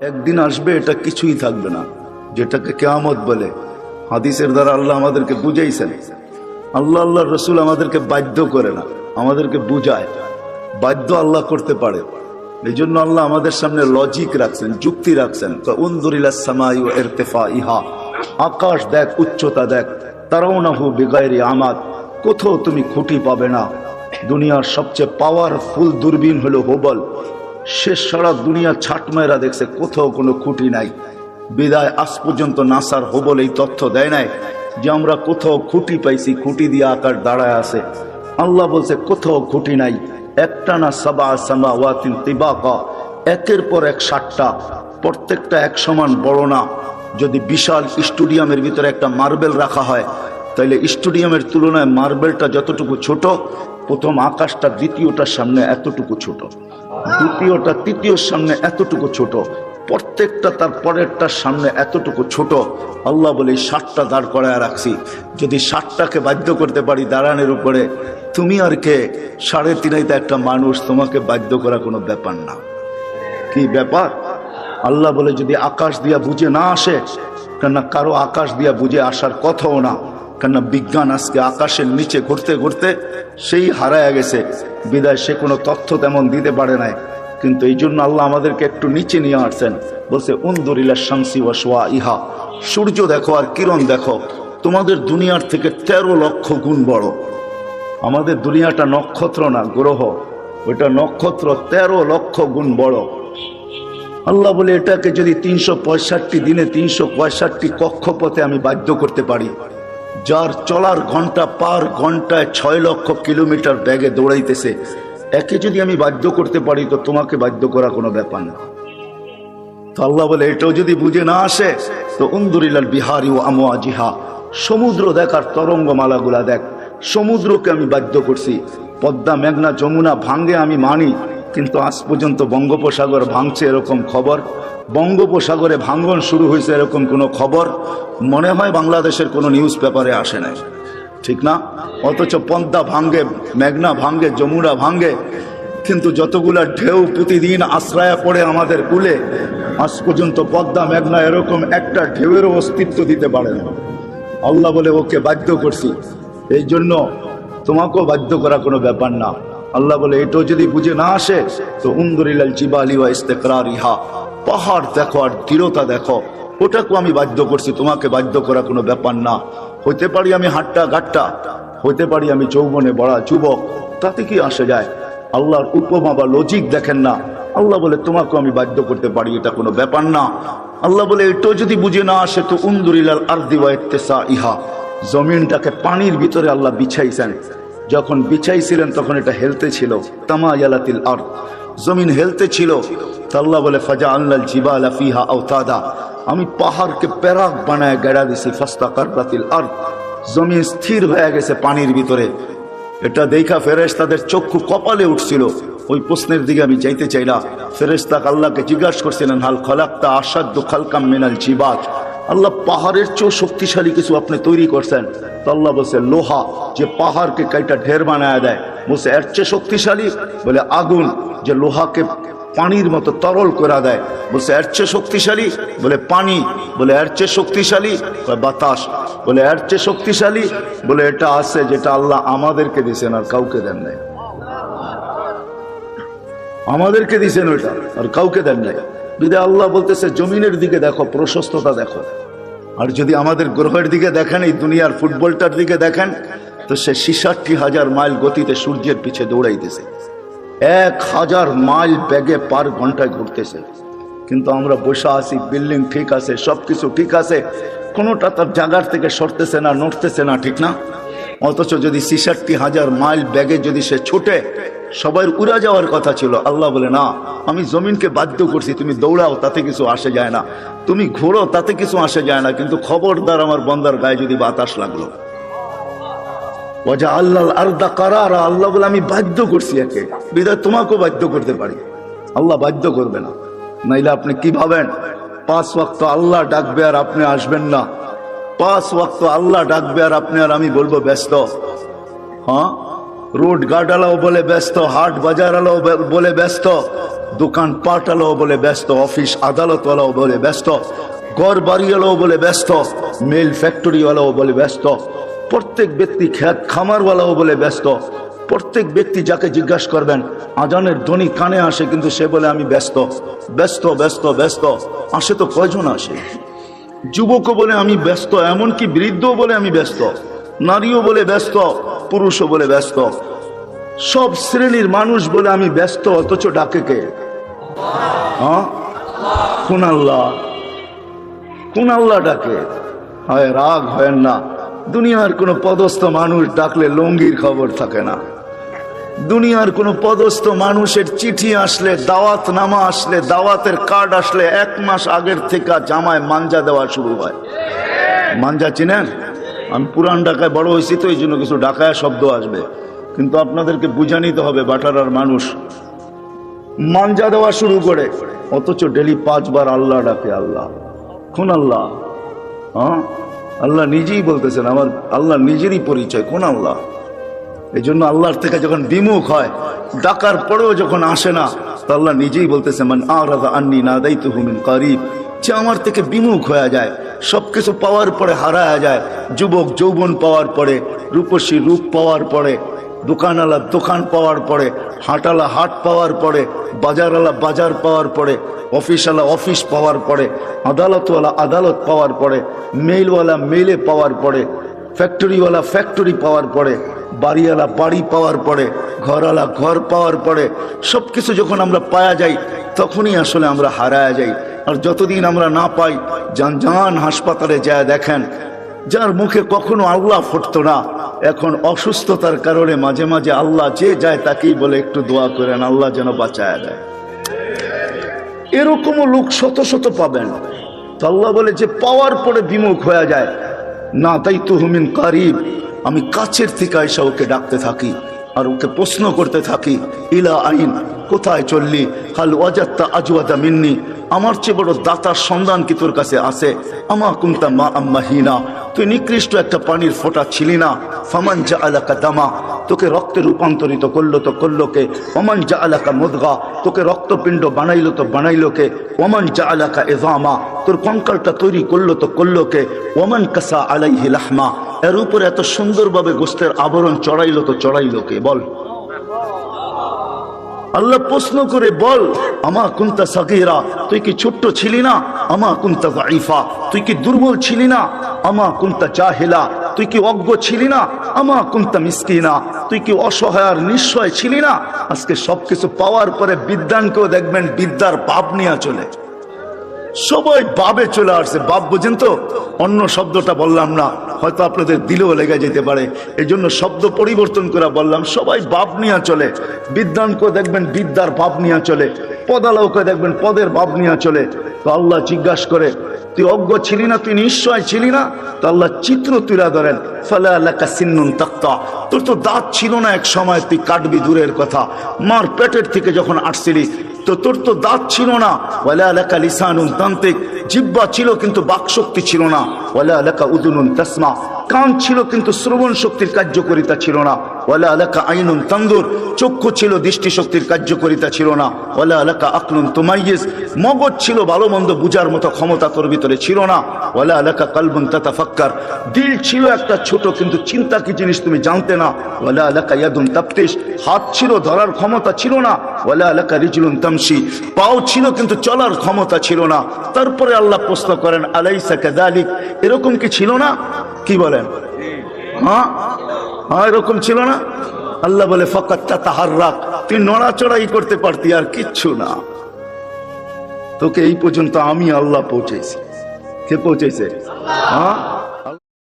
একদিন আসবে এটা কিছুই থাকবে না, যেটাকে কিয়ামত বলে। হাদিসের দ্বারা আল্লাহ আমাদেরকে বুঝাইছেন। আল্লাহ রসুল আমাদেরকে বাধ্য করে না, আমাদেরকে বুঝায়। বাধ্য আল্লাহ করতে পারে, এই জন্য আল্লাহ আমাদের সামনে লজিক রাখছেন, যুক্তি রাখছেন। উনজুরিলাস সামাই ওয়া ইরতিফাইহা, আকাশ দেখ, উচ্চতা দেখ। তারাউনাহু বিগাইরি আমাদ, কোথাও তুমি খুঁটি পাবে না। দুনিয়ার সবচেয়ে পাওয়ারফুল দূরবীন হলো হুবল, সে সারা দুনিয়া ছাট মেরা দেখছে, কোথাও কোনো খুঁটি নাই। বিদায় আজ পর্যন্ত নাসার হুবল এই তথ্য দেয় নাই যে আমরা কোথাও খুঁটি পাইছি, খুঁটি দিয়ে আকাশ দাঁড়ায় আছে। আল্লাহ বলছে কোথাও খুঁটি নাই। একটা না সাবা সামাওয়াতিন তিবাকা, একের পর এক 7টা, প্রত্যেকটা এক সমান বড় না। যদি বিশাল স্টেডিয়ামের ভিতরে একটা মার্বেল রাখা হয়, তাহলে স্টেডিয়ামের তুলনায় মার্বেলটা যতটুকু ছোট, প্রথম আকাশটা দ্বিতীয়টার সামনে এতটুকু ছোট, দ্বিতীয়টা তৃতীয়র সামনে এতটুকু ছোট, প্রত্যেকটা তার পরেরটার সামনে এতটুকু ছোট। আল্লাহ বলে 7টা দাঁড় করায় রাখছি। যদি 7টাকে বাধ্য করতে পারি দাঁড়ানোর উপরে, তুমি আর কে? 3.5 একটা মানুষ, তোমাকে বাধ্য করা কোনো ব্যাপার না। কি ব্যাপার? আল্লাহ বলে যদি আকাশ দিয়া বুঝে না আসে, কেননা কারো আকাশ দিয়া বুঝে আসার কথাও না, কেননা বিজ্ঞান আজকে আকাশের নিচে ঘুরতে ঘুরতে সেই হারায় গেছে। বিদায় সে কোনো তথ্য তেমন দিতে পারে নাই। কিন্তু এই জন্য আল্লাহ আমাদেরকে একটু নিচে নিয়ে আসছেন। বলছে উনদুরিলা শামসি ওয়া শুআইহা, সূর্য দেখো আর কিরণ দেখো, তোমাদের দুনিয়ার থেকে 13 লক্ষ গুণ বড়। আমাদের দুনিয়াটা নক্ষত্র না, গ্রহ। ওইটা নক্ষত্র 13 লক্ষ গুণ বড়। আল্লাহ বলে এটাকে যদি 365 দিনে 365 কক্ষপথে আমি বাধ্য করতে পারি, যার চলার ঘন্টা পার ঘন্টায় 6 লক্ষ কিলোমিটার বেগে দৌড়াইতেছে, একে যদি আমি বাধ্য করতে পারি, তো তোমাকে বাধ্য করা কোনো ব্যাপার না। তো আল্লাহ বলে এটাও যদি বুঝে না আসে, তো উনদুরিলাল বিহারি ওয়া আমওয়াজিহা, সমুদ্র দেখার তরঙ্গমালাগুলা দেখ। সমুদ্রকে আমি বাধ্য করছি। পদ্মা, মেঘনা, যমুনা ভাঙ্গে আমি মানি, কিন্তু আজ পর্যন্ত বঙ্গোপসাগর ভাঙছে এরকম খবর, বঙ্গোপসাগরে ভাঙ্গন শুরু হয়েছে এরকম কোনো খবর মনে হয় বাংলাদেশের কোনো নিউজ পেপারে আসে নাই, ঠিক না? অথচ পদ্মা ভাঙ্গে, মেঘনা ভাঙ্গে, যমুনা ভাঙ্গে, কিন্তু যতগুলা ঢেউ প্রতিদিন আশ্রয় পড়ে আমাদের কূলে, আজ পর্যন্ত পদ্মা, মেঘনা এরকম একটা ঢেউয়েরও অস্তিত্ব দিতে পারে না। আল্লাহ বলে ওকে বাধ্য করছি, এই জন্য তোমাকেও বাধ্য করা কোনো ব্যাপার না। আল্লাহ বলে এটাও যদি বুঝে না আসে, তো উনদুরিলাল জিবালি ওয়া ইস্তিকরারিহা, পাহাড় দেখো আর দৃঢ়তা দেখো, ওটাকেও আমি বাধ্য করছি, তোমাকে বাধ্য করা কোনো ব্যাপার না। হইতে পারি আমি হাট্টা গাট্টা, হইতে পারি আমি যৌবনে বড়া যুবক, তাতে কি আসে যায়? আল্লাহর উপমা বা লজিক দেখেন না। আল্লাহ বলে তোমাকেও আমি বাধ্য করতে পারি, এটা কোনো ব্যাপার না। আল্লাহ বলে এটাও যদি বুঝে না আসে, তো উনদুরিলাল আরদি ওয়া ইত্তিসাইহা, জমিনটাকে পানির ভিতরে আল্লাহ বিছাইছেন। যখন বিছাইছিলেন তখন এটা হেলতে ছিল, তামায়ালাতিল আরদ, জমিন হেলতে ছিল। আল্লাহ বলে ফাজআলনাল জিবালা ফিহা আওতাদা, আমি পাহাড়কে প্যারাক বানায় গেড়া দিছি। ফাস্তাকাররাতিল আরদ, জমিন স্থির হয়ে গেছে পানির ভিতরে। এটা দেখা ফেরেশতাদের চক্ষু কপালে উঠছিল। ওই প্রশ্নের দিকে আমি যাইতে চাই না। ফেরেশতা আল্লাহকে জিজ্ঞাসা করছিলেন, হাল খালাকতা আশাদ্দু খালকাম মিনাল জিবাল, আল্লাহ পাহাড়ের চেয়েও শক্তিশালী কিছু আপনি তৈরি করছেন? তো আল্লাহ বলছে লোহা, যে পাহাড়কে কাইটা ঢের বানায় দেয়। বলছে এর চেয়ে শক্তিশালী? বলে আগুন, যে লোহাকে পানির মতো তরল করে দেয়। বলছে এর চেয়ে শক্তিশালী? বলে পানি। বলে এর চেয়ে শক্তিশালী? বাতাস। বলে এর চেয়ে শক্তিশালী? বলে এটা আছে যেটা আল্লাহ আমাদেরকে দিয়েছেন আর কাউকে দেন নাই। আমাদেরকে দিয়েছেন ওইটা, আর কাউকে দেন নাই। বিধায় আল্লাহ বলতেছে জমিনের দিকে দেখো, প্রশস্ততা দেখো। আর যদি আমাদের গ্রহের দিকে দেখেন, এই দুনিয়ার ফুটবলটার দিকে দেখেন, তো সে 66,000 মাইল গতিতে সূর্যের পিছে দৌড়াইতেছে, 1000 মাইল বেগে পার ঘন্টায় ঘুরতেছে। কিন্তু আমরা বসে আছি, বিল্ডিং ঠিক আছে, সবকিছু ঠিক আছে, কোনোটা তার জায়গার থেকে সরতেছে না, নড়তেছে না, ঠিক না? অথচ যদি 66,000 মাইল বেগে যদি সে ছুটে, সবাই উড়া যাওয়ার কথা ছিল। আল্লাহ বলে না, আমি জমিনকে বাধ্য করছি, তুমি দৌড়াও, তাতে কিছু আসে যায় না, তুমি ঘোরো, তাতে কিছু আসে যায় না, কিন্তু খবরদার আমার বান্দার গায়ে যদি বাতাস লাগলো। ওয়াজা আল্লাহ আরদা কারারা, আল্লাহ বলে আমি বাধ্য করছি একে, বিধায় তোমাকেও বাধ্য করতে পারি। আল্লাহ বাধ্য করবে না, নাইলে আপনি কি ভাবেন 5 ওয়াক্ত আল্লাহ ডাকবে আর আপনি আসবেন না? 5 ওয়াক্ত আল্লাহ ডাকবে আর আপনি আর আমি বলবো ব্যস্ত? হ্যাঁ, রোড গার্ডওয়ালাও বলে ব্যস্ত, হাট বাজারওয়ালাও বলে ব্যস্ত, দোকান পাটওয়ালাও বলে ব্যস্ত, অফিস আদালতওয়ালাও বলে ব্যস্ত, ঘর বাড়িওয়ালাও বলে ব্যস্ত, মিল ফ্যাক্টরিওয়ালাও বলে ব্যস্ত, প্রত্যেক ব্যক্তি খেত খামারওয়ালাও বলে ব্যস্ত। প্রত্যেক ব্যক্তি যাকে জিজ্ঞাসা করবেন আজানের ধ্বনি কানে আসে, কিন্তু সে বলে আমি ব্যস্ত ব্যস্ত ব্যস্ত ব্যস্ত। আসে তো কয়জন আসে? যুবকও বলে আমি ব্যস্ত, এমনকি বৃদ্ধও বলে আমি ব্যস্ত, নারীও বলে ব্যস্ত, পুরুষও বলে ব্যস্ত, সব শ্রেণীর মানুষ বলে আমি ব্যস্ত। অথচ ডাকে কে? হ্যাঁ, কোন আল্লাহ? কোন আল্লাহ ডাকে? হয় রাগ হয় না। দুনিয়ার কোন পদস্থ মানুষ ডাকলে লঙ্গির খবর থাকে না। দুনিয়ার কোন পদস্থ মানুষের চিঠি আসলে, দাওয়াত নামা আসলে, দাওয়াতের কার্ড আসলে 1 মাস আগের থেকে জামায় মাঞ্জা দেওয়া শুরু হয়। মাঞ্জা চিনেন? আমি পুরান ঢাকায় বড় হয়েছি তো এই জন্য কিছু ঢাকায় শব্দ আসবে, কিন্তু আপনাদেরকে বুঝা নিতে হবে। বাটারার মানুষ মাঞ্জা দেওয়া শুরু করে, অথচ ডেলি 5 বার আল্লাহ ডাকে। আল্লাহ কোন আল্লাহ? হ্যাঁ, আল্লাহ নিজেই বলতেছেন, আমার আল্লাহ নিজেরই পরিচয়। কোন আল্লাহ? এই জন্য আল্লাহর থেকে যখন বিমুখ হয়, ডাকার পরেও যখন আসে না, তো আল্লাহ নিজেই বলতেছে মান আরাদা আন্নি নাদাইতুহু মিন কারিব। যে আমার থেকে বিমুখ হয়ে যায়, সবকিছু পাওয়ার পরে হারায়া যায়, যুবক যৌবন পাওয়ার পরে, রূপসী রূপ পাওয়ার পরে, দোকানওয়ালা দোকান পাওয়ার পরে, হাটওয়ালা হাট পাওয়ার পরে, বাজারওয়ালা বাজার পাওয়ার পরে, অফিসওয়ালা অফিস পাওয়ার পরে, আদালতওয়ালা আদালত পাওয়ার পরে, মেইলওয়ালা মেইলে পাওয়ার পরে, ফ্যাক্টরিওয়ালা ফ্যাক্টরি পাওয়ার পরে, বাড়িওয়ালা বাড়ি পাওয়ার পরে, ঘরওয়ালা ঘর পাওয়ার পরে, সবকিছু যখন আমরা পাওয়া যাই তখনই আসলে আমরা হারায়া যাই। আর যতদিন আমরা না পাই, যান হাসপাতালে যায় দেখেন, যার মুখে কখনো আল্লাহ ফুটতো না, এখন অসুস্থতার কারণে মাঝে মাঝে আল্লাহ যে যায় তাকেই বলে একটু দোয়া করেন, আল্লাহ যেন বাঁচায়া দেয়। এরকমও লোক শত শত পাবেন। তো আল্লাহ বলে যে পাওয়ার পরে বিমুখ হয়ে যায়, না তাই তুহমিন কারিব, আমি কাছের থেকে এসে ওকে ডাকতে থাকি আর ওকে প্রশ্ন করতে থাকি, ইলা আইন, কোথায় চললি? হাল ওয়াজাত্তা আজওয়াদা মিন্নি, আমার চেয়ে বড় দাতার সন্ধান কি তোর কাছে আছে? আমা কুনতা মা আম্মাহিনা, তুই নিকৃষ্ট একটা পানির ফোঁটা ছিলি না? ফামান জাআলাকা দামা, তোকে রক্তে রূপান্তরিত করলো তো করলো কে? ওমান জাআলাকা মুদগা, তোকে রক্তপিণ্ড বানাইলো তো বানাইলো কে? ওমান জাআলাকা ইযামা, তোর কঙ্কালটা তৈরি করলো তো করলো কে? ওমান কাসা আলাইহি লাহমা, এর উপরে এত সুন্দরভাবে গোস্তের আবরণ চড়াইলো তো চড়াইলো কে? বল। আল্লাহ প্রশ্ন করে, বল, আমা কুনতা সাগীরা, তুই কি ছোট্ট ছিলি না? আমা কুনতা যায়ীফা, তুই কি দুর্বল ছিলি না? আমা কুনতা জাহিলা, তুই কি অজ্ঞ ছিলি না? আমা কুনতা মিসকিনা, তুই কি অসহায় আর নিঃস্বয় ছিলি না? আজকে সবকিছু পাওয়ার পরে বিদ্যানকেও দেখবেন বিদ্যার বাপ নিয়ে চলে, সবাই বাবে চলে আসছে। বাপ বুঝেন তো? অন্য শব্দটা বললাম না, হয়তো আপনাদের দিলেও লেগে যেতে পারে, এই জন্য শব্দ পরিবর্তন করে বললাম। সবাই বাপ নিয়ে চলে, বিদ্যানকেও দেখবেন বিদ্যার বাপ নিয়ে চলে, পদালাওকে দেখবেন পদের বাপ নিয়ে চলে। তো আল্লাহ জিজ্ঞাসা করে, তুই অজ্ঞ ছিলি না? তুই নিশ্চয় ছিলি না? তো আল্লাহ চিত্র তুলে ধরেন, ফালা লাকা সিন্নুন তাক্তা, তোর তো দাঁত ছিল না এক সময়, তুই কাটবি দূরের কথা, মার পেটের থেকে যখন আসছিলি তো তোর তো দাঁত ছিল না। ওয়ালা লাকা লিসানুন তান্তিক, জিহ্বা ছিল কিন্তু বাকশক্তি ছিল না। ওয়ালা লাকা উযুনুন তাসমা, কান ছিল কিন্তু শ্রবণ শক্তির কার্যকারিতা ছিল না। ওয়ালা লাকা আইনুন তানদুর, চক্ষু ছিল দৃষ্টি শক্তির কার্যকারিতা ছিল না। ওয়ালা লাকা আকলুন তুমাইয়িজ, মগজ ছিল ভালো মন্দ বুঝার মতো ক্ষমতা তোর ভিতরে ছিল না। ওয়ালা লাকা কলবুন তাতাফাক্কার, দিল ছিল একটা ছোট কিন্তু চিন্তা কি জিনিস তুমি জানতে না। ওয়ালা লাকা ইয়াদুন তাফতিশ, হাত ছিল ধরার ক্ষমতা ছিল না। ওয়ালা লাকা রিজলুন তামশি, পাও ছিল কিন্তু চলার ক্ষমতা ছিল না। তারপরে আল্লাহ প্রশ্ন করেন, আলাইসা কাযালিক, এরকম কি ছিল না? কি বলেন? হ্যাঁ, এরকম ছিল না? আল্লাহ বলে ফাকাত তাতাহাররাক, তুই নড়াচড়াই করতে পারতি, আর কিচ্ছু না। তোকে এই পর্যন্ত আমি আল্লাহ পৌঁছেছি। কে পৌঁছেছে? হ্যাঁ,